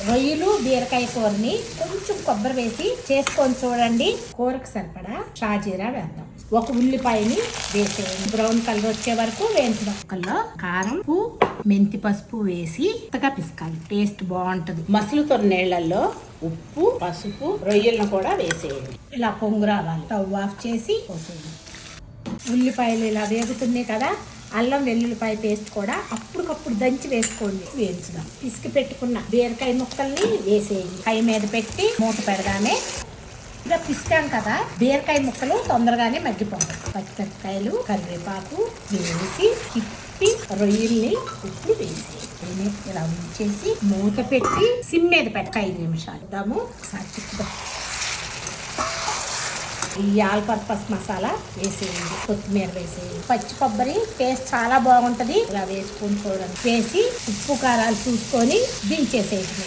రొయ్యలు బీరకాయ కూరని కొంచెం కొబ్బరి వేసి చేసుకొని చూడండి. కూరకు సరిపడా షాజీరా వేద్దాం. ఒక ఉల్లిపాయని వేసేయండి. బ్రౌన్ కలర్ వచ్చే వరకు వేయించడం. ముక్కల్లో కారం, ఉప్పు, మెంతి పసుపు వేసి కొత్తగా పిసకాలి. టేస్ట్ బాగుంటది. మసులుతో నీళ్లలో ఉప్పు, పసుపు, రొయ్యలను కూడా వేసేయండి. ఇలా పొంగు రావాలి. స్టవ్ ఆఫ్ చేసి పోసేయండి. ఉల్లిపాయలు ఇలా వేగుతున్నాయి కదా, అల్లం వెల్లుల్లిపాయ పేస్ట్ కూడా అప్పటికప్పుడు దంచి వేసుకోండి. వేయించుదాం. పిసికి పెట్టుకున్న బీరకాయ ముక్కల్ని వేసేయండి. కై మీద పెట్టి మూత పెడదామే. ఇలా పిసికాం కదా, బీరకాయ ముక్కలు తొందరగానే మగ్గిపోతాయి. పచ్చిమిరపకాయలు, కరివేపాకు వేసి తిప్పి రొయ్యల్ని ఉప్పు వేసి ఇలా ఉంచేసి మూత పెట్టి సిమ్ మీద పెట్ట 5 నిమిషాలు దాము. ఒకసారి తిప్పుదాం. ఈ ఆల్ పర్పస్ మసాలా వేసేయండి. కొత్తిమీర వేసేయండి. పచ్చి కొబ్బరి టేస్ట్ చాలా బాగుంటది. ఇలా వేసుకొని చూడండి. వేసి ఉప్పు కారాలు చూసుకొని దించేసేయండి.